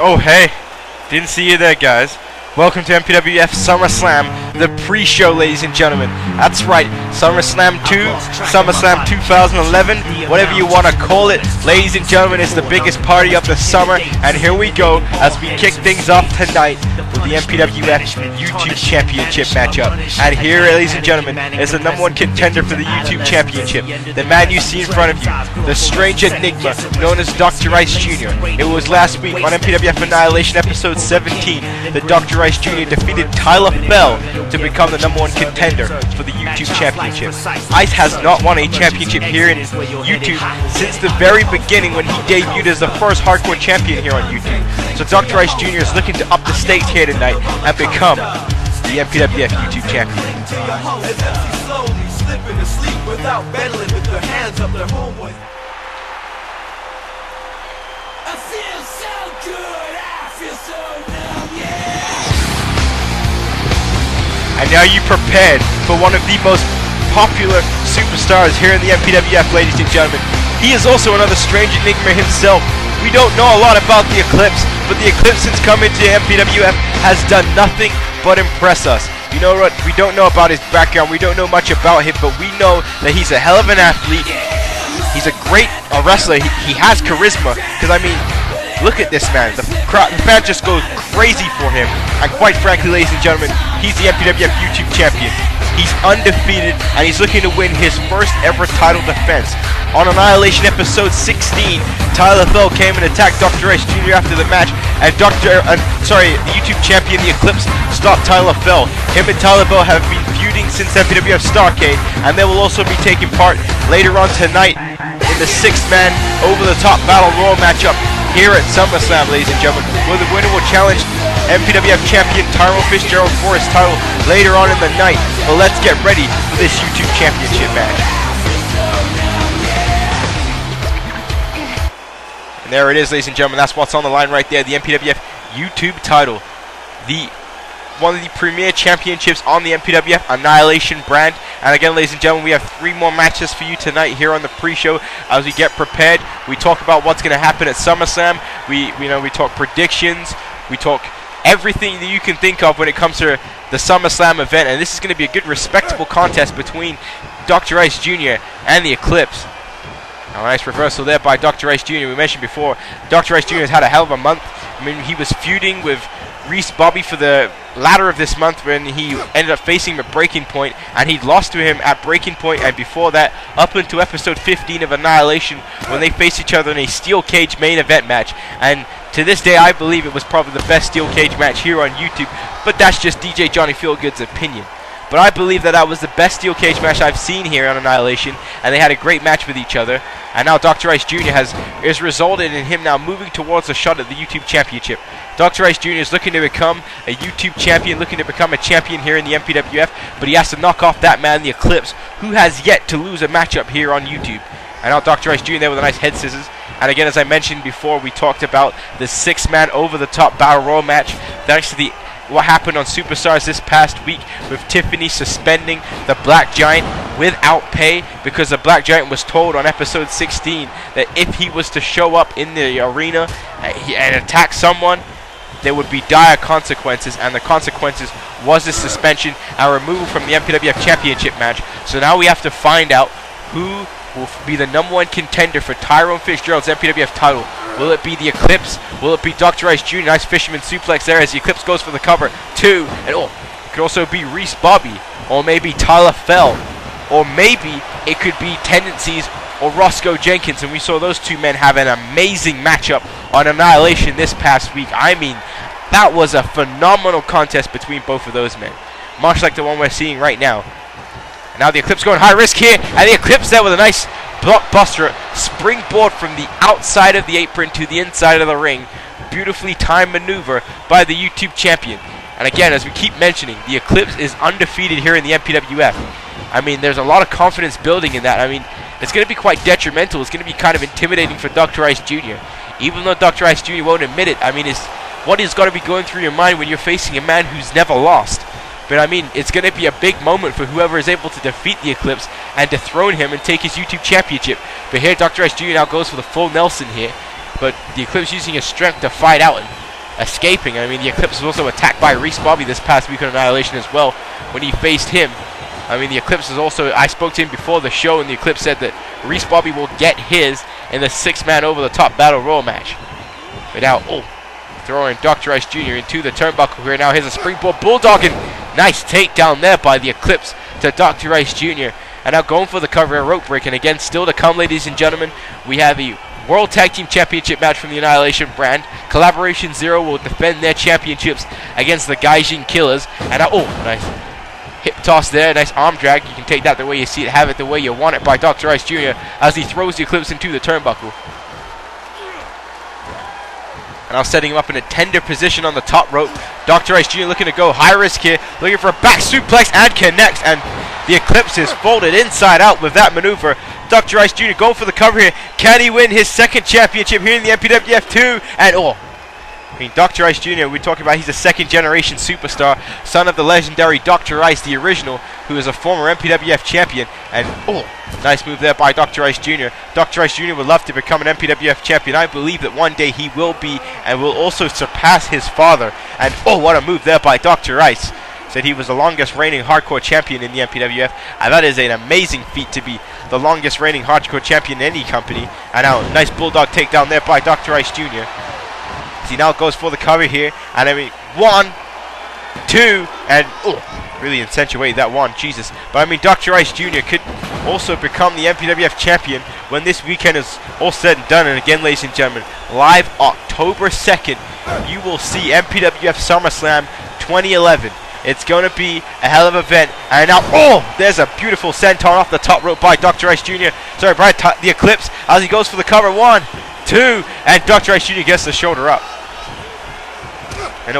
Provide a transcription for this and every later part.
Oh hey, didn't see you there, guys. Welcome to MPWF Summer Slam, the pre-show, ladies and gentlemen. That's right, Summer Slam 2, Summer Slam 2011, whatever you want to call it. Ladies and gentlemen, it's the biggest party of the summer, and here we go as we kick things off tonight with the MPWF YouTube Championship matchup. And here, ladies and gentlemen, is the #1 contender for the YouTube Championship. The man you see in front of you, the strange enigma known as Dr. Ice Jr. It was last week on MPWF Annihilation episode 17 that Dr. Ice Jr. defeated Tyler Mel to become the #1 contender for the YouTube Championship. Ice has not won a championship here in YouTube since the very beginning when he debuted as the first hardcore champion here on YouTube. So Dr. Ice Jr. is looking to up the stakes here tonight and become the MPWF YouTube champion. And now you prepared for one of the most popular superstars here in the MPWF, ladies and gentlemen. He is also another strange enigma himself. We don't know a lot about the Eclipse, but the Eclipse since coming to MPWF has done nothing but impress us. You know what? We don't know about his background, we don't know much about him, but we know that he's a hell of an athlete. He's a great wrestler. He has charisma, because I mean, look at this man. The fans just go crazy for him. And quite frankly, ladies and gentlemen, he's the MPWF YouTube champion. He's undefeated, and he's looking to win his first ever title defense. On Annihilation episode 16, Tyler Mel came and attacked Dr. Ice Jr. after the match, and the YouTube champion, the Eclipse, stopped Tyler Mel. Him and Tyler Mel have been feuding since MPWF Starcade, and they will also be taking part later on tonight in the 6-man over-the-top Battle Royal matchup here at Summer Slam, ladies and gentlemen, where the winner will challenge MPWF champion Tyrone Fitzgerald for his title later on in the night. But let's get ready for this YouTube championship match. And there it is, ladies and gentlemen. That's what's on the line right there. The MPWF YouTube title. One of the premier championships on the MPWF Annihilation brand. And again, ladies and gentlemen, we have 3 more matches for you tonight here on the pre-show. As we get prepared, we talk about what's going to happen at SummerSlam. We talk predictions. We talk everything that you can think of when it comes to the SummerSlam event. And this is going to be a good, respectable contest between Dr. Ice Jr. and the Eclipse. A nice reversal there by Dr. Ice Jr. We mentioned before, Dr. Ice Jr. has had a hell of a month. I mean, he was feuding with Reese Bobby for the latter of this month when he ended up facing him at Breaking Point, and he'd lost to him at Breaking Point, and before that up into episode 15 of Annihilation when they faced each other in a steel cage main event match. And to this day I believe it was probably the best steel cage match here on YouTube, but that's just DJ Johnny Feelgood's opinion. But I believe that was the best steel cage match I've seen here on Annihilation, and they had a great match with each other. And now Dr. Ice Jr. has resulted in him now moving towards a shot at the YouTube Championship. Dr. Ice Jr. is looking to become a YouTube champion, looking to become a champion here in the MPWF, but he has to knock off that man, the Eclipse, who has yet to lose a matchup here on YouTube. And now Dr. Ice Jr. there with a nice head scissors. And again, as I mentioned before, we talked about the 6-man over-the-top Battle Royal match, thanks to what happened on Superstars this past week with Tiffany suspending the Black Giant without pay, because the Black Giant was told on episode 16 that if he was to show up in the arena and attack someone, there would be dire consequences, and the consequences was the suspension and removal from the MPWF Championship match. So now we have to find out who will be the #1 contender for Tyrone Fitzgerald's MPWF title. Will it be the Eclipse? Will it be Dr. Ice Jr.? Nice fisherman suplex there as the Eclipse goes for the cover. 2, and it could also be Reese Bobby, or maybe Tyler Mel, or maybe it could be Tendencies or Roscoe Jenkins, and we saw those 2 men have an amazing matchup on Annihilation this past week. I mean, that was a phenomenal contest between both of those men, much like the one we're seeing right now. And now the Eclipse going high risk here, and the Eclipse there with a nice blockbuster springboard from the outside of the apron to the inside of the ring. Beautifully timed maneuver by the YouTube champion. And again, as we keep mentioning, the Eclipse is undefeated here in the MPWF. I mean, there's a lot of confidence building in that. I mean, it's going to be quite detrimental. It's going to be kind of intimidating for Dr. Ice Jr. Even though Dr. Ice Jr. won't admit it, I mean, what is going to be going through your mind when you're facing a man who's never lost? But I mean, it's going to be a big moment for whoever is able to defeat the Eclipse and dethrone him and take his YouTube championship. But here, Dr. Ice Jr. now goes for the full Nelson here. But the Eclipse using his strength to fight out. And escaping. I mean, the Eclipse was also attacked by Reese Bobby this past week on Annihilation as well when he faced him. I mean, the Eclipse is also, I spoke to him before the show, and the Eclipse said that Reese Bobby will get his in the 6-man over-the-top Battle Royal match. But now, throwing Dr. Ice Jr. into the turnbuckle here. Now here's a springboard bulldog, and nice takedown there by the Eclipse to Dr. Ice Jr. And now going for the cover, a rope break. And again, still to come, ladies and gentlemen, we have a World Tag Team Championship match from the Annihilation brand. Collaboration Zero will defend their championships against the Gaijin Killers. And now, nice hip toss there, nice arm drag. You can take that the way you see it, have it the way you want it by Dr. Ice Jr. as he throws the Eclipse into the turnbuckle. And now setting him up in a tender position on the top rope. Dr. Ice Jr. looking to go high risk here, looking for a back suplex and connects. And the Eclipse is folded inside out with that maneuver. Dr. Ice Jr. going for the cover here. Can he win his second championship here in the MPWF 2? And I mean, Dr. Ice Jr., we're talking about, he's a second-generation superstar, son of the legendary Dr. Ice, the original, who is a former MPWF champion. And, nice move there by Dr. Ice Jr. Dr. Ice Jr. would love to become an MPWF champion. I believe that one day he will be and will also surpass his father. And, what a move there by Dr. Ice. Said he was the longest reigning hardcore champion in the MPWF. And that is an amazing feat to be the longest reigning hardcore champion in any company. And now, nice bulldog takedown there by Dr. Ice Jr. He now goes for the cover here, and I mean, 1, 2, and really accentuate that one, Jesus. But I mean, Dr. Ice Jr. could also become the MPWF champion when this weekend is all said and done. And again, ladies and gentlemen, live October 2nd, you will see MPWF Summer Slam 2011. It's going to be a hell of an event. And now, there's a beautiful senton off the top rope by Dr. Ice Jr. Sorry, by the Eclipse as he goes for the cover. 1, 2, and Dr. Ice Jr. gets the shoulder up. And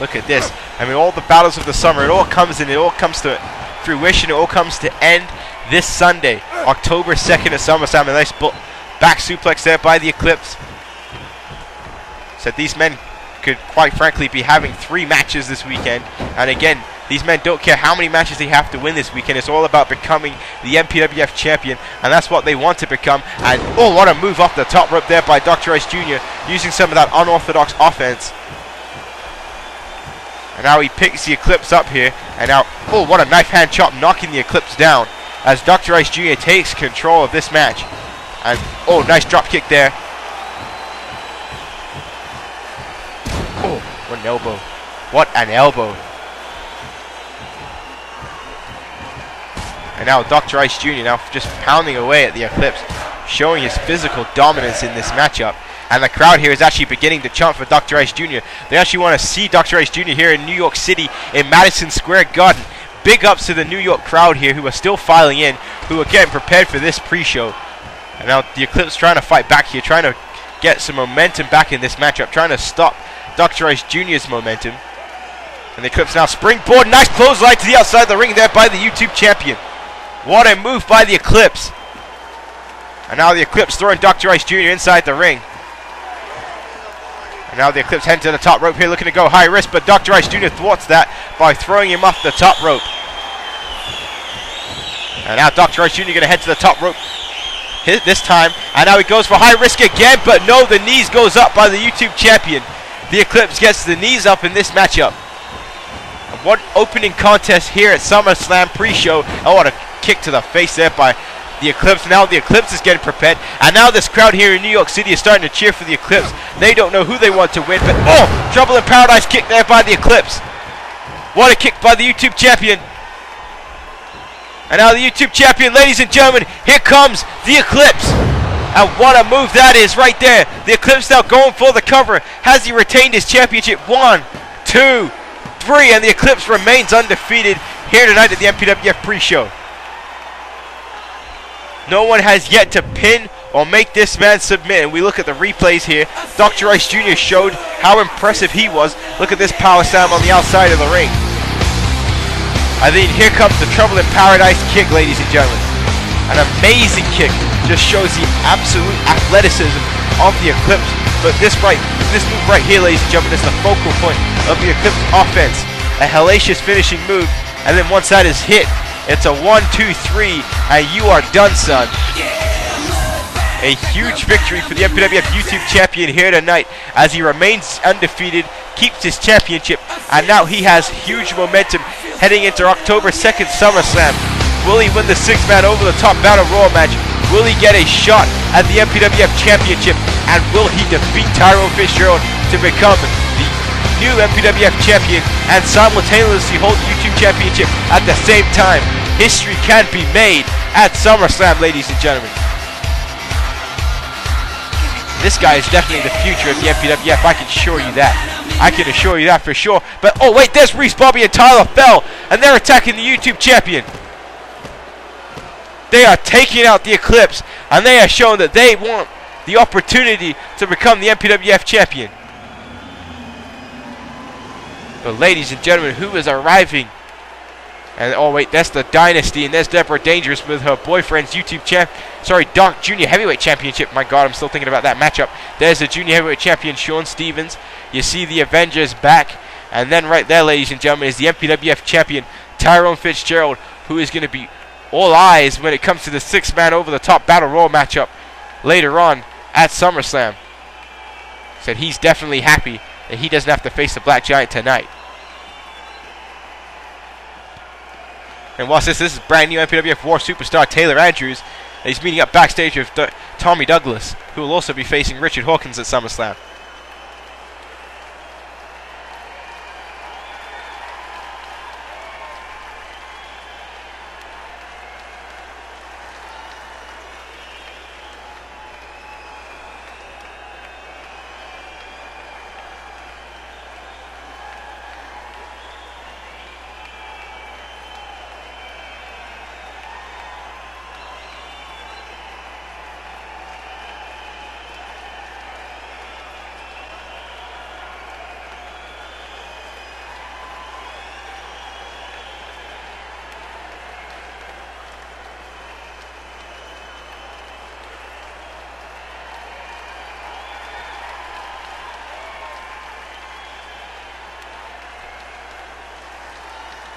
look at this. I mean, all the battles of the summer, it all comes in, it all comes to fruition, it all comes to end this Sunday, October 2nd at SummerSlam. A nice back suplex there by the Eclipse. Said these men could quite frankly be having 3 matches this weekend. And again, these men don't care how many matches they have to win this weekend. It's all about becoming the MPWF champion, and that's what they want to become. And what a move off the top rope there by Dr. Ice Jr. using some of that unorthodox offense. And now he picks the Eclipse up here. And now, what a knife hand chop, knocking the Eclipse down as Dr. Ice Jr. takes control of this match. And, nice drop kick there. What an elbow. What an elbow. And now Dr. Ice Jr. now just pounding away at the Eclipse, showing his physical dominance in this matchup. And the crowd here is actually beginning to chant for Dr. Ice Jr. They actually want to see Dr. Ice Jr. here in New York City in Madison Square Garden. Big ups to the New York crowd here who are still filing in, who are getting prepared for this pre-show. And now the Eclipse trying to fight back here, trying to get some momentum back in this matchup, trying to stop Dr. Ice Jr.'s momentum. And the Eclipse now springboard, nice clothesline to the outside of the ring there by the YouTube champion. What a move by the Eclipse. And now the Eclipse throwing Dr. Ice Jr. inside the ring. And now the Eclipse heading to the top rope here, looking to go high risk, but Dr. Ice Jr. thwarts that by throwing him off the top rope. And now Dr. Ice Jr. going to head to the top rope this time. And now he goes for high risk again, but no, the knees goes up by the YouTube champion. The Eclipse gets the knees up in this matchup. And one opening contest here at SummerSlam pre-show. What a kick to the face there by the Eclipse. Now the Eclipse is getting prepared, and now this crowd here in New York City is starting to cheer for the Eclipse. They don't know who they want to win, but Trouble in Paradise kick there by the Eclipse. What a kick by the YouTube champion. And now the YouTube champion, ladies and gentlemen, here comes the Eclipse. And what a move that is right there. The Eclipse now going for the cover. Has he retained his championship? 1, 2, 3, and the Eclipse remains undefeated here tonight at the MPWF pre-show. No one has yet to pin or make this man submit. And we look at the replays here. Dr. Ice Jr. showed how impressive he was. Look at this power slam on the outside of the ring. I think here comes the Trouble in Paradise kick, ladies and gentlemen. An amazing kick. Just shows the absolute athleticism of the Eclipse. But this move right here, ladies and gentlemen, is the focal point of the Eclipse offense. A hellacious finishing move. And then once that is hit, it's a 1, 2, 3, and you are done, son. A huge victory for the MPWF YouTube champion here tonight as he remains undefeated, keeps his championship, and now he has huge momentum heading into October 2nd Summer Slam. Will he win the 6-man over the top battle royal match? Will he get a shot at the MPWF Championship? And will he defeat Tyrone Fitzgerald to become the new MPWF champion and simultaneously hold the YouTube Championship at the same time? History can be made at SummerSlam, ladies and gentlemen. This guy is definitely the future of the MPWF, I can assure you that. I can assure you that for sure. But oh wait, there's Reese, Bobby, and Tyler fell, and they're attacking the YouTube champion. They are taking out the Eclipse, and they are showing that they want the opportunity to become the MPWF champion. But ladies and gentlemen, who is arriving? And oh wait, that's the Dynasty, and there's Deborah Dangerous with her boyfriend's YouTube Dark Junior Heavyweight Championship. My God, I'm still thinking about that matchup. There's the Junior Heavyweight Champion, Sean Stevens. You see the Avengers back, and then right there, ladies and gentlemen, is the MPWF champion, Tyrone Fitzgerald, who is going to be all eyes when it comes to the 6-man over the top battle royal matchup later on at SummerSlam. Said he's definitely happy that he doesn't have to face the Black Giant tonight. And watch this is brand new MPWF War superstar Taylor Andrews. He's meeting up backstage with Tommy Douglas, who will also be facing Richard Hawkins at SummerSlam.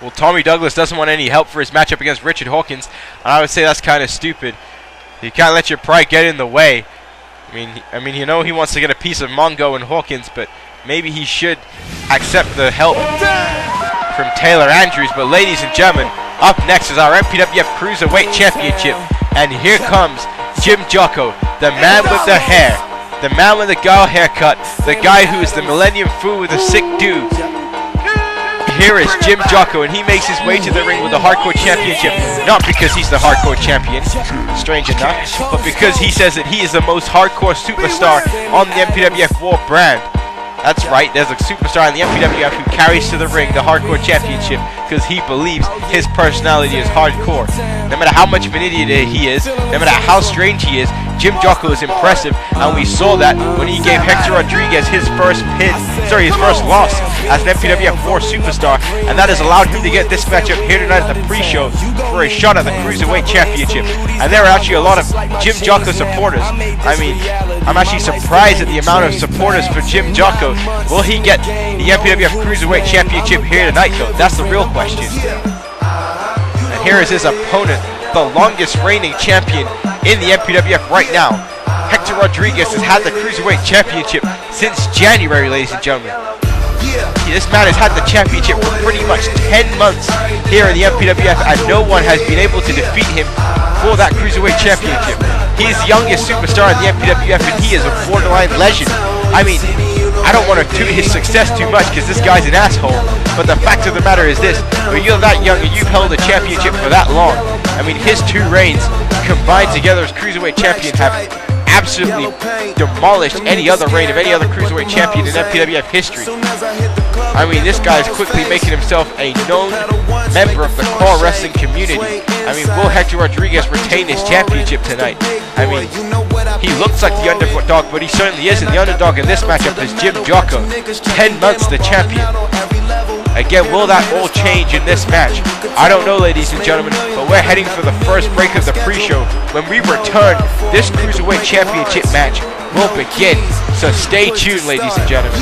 Well, Tommy Douglas doesn't want any help for his matchup against Richard Hawkins, and I would say that's kind of stupid. You can't let your pride get in the way. I mean, you know he wants to get a piece of Mongo and Hawkins, but maybe he should accept the help from Taylor Andrews. But ladies and gentlemen, up next is our MPWF Cruiserweight Championship, and here comes Jim Jocko, the man with the hair, the man with the gal haircut, the guy who is the Millennium Fool with a sick dude. Here is Jim Jocko, and he makes his way to the ring with the Hardcore Championship, not because he's the Hardcore Champion, strange enough, but because he says that he is the most hardcore superstar on the MPWF War brand. That's right, there's a superstar in the MPWF who carries to the ring the Hardcore Championship because he believes his personality is hardcore. No matter how much of an idiot he is, no matter how strange he is, Jim Jocko is impressive, and we saw that when he gave Hector Rodriguez his first loss as an MPWF War superstar, and that has allowed him to get this matchup here tonight at the pre-show for a shot at the Cruiserweight Championship. And there are actually a lot of Jim Jocko supporters. I mean, I'm actually surprised at the amount of supporters for Jim Jocko. Will he get the MPWF Cruiserweight Championship here tonight, though? That's the real question. And here is his opponent, the longest reigning champion in the MPWF right now. Hector Rodriguez has had the Cruiserweight Championship since January, ladies and gentlemen. This man has had the championship for pretty much 10 months here in the MPWF, and no one has been able to defeat him for that Cruiserweight Championship. He is the youngest superstar in the MPWF, and he is a borderline legend. I mean, I don't want to toot his success too much because this guy's an asshole, but the fact of the matter is this: when you're that young and you've held a championship for that long, I mean, his two reigns combined together as Cruiserweight Champion have absolutely demolished any other reign of any other Cruiserweight Champion in MPWF history. I mean, this guy is quickly making himself a known member of the core wrestling community. I mean, will Hector Rodriguez retain his championship tonight? I mean, he looks like the underdog, but he certainly isn't. The underdog in this matchup is Jim Jocko, 10 months the champion. Again, will that all change in this match? I don't know, ladies and gentlemen, but we're heading for the first break of the pre-show. When we return, this Cruiserweight Championship match will begin. So stay tuned, ladies and gentlemen.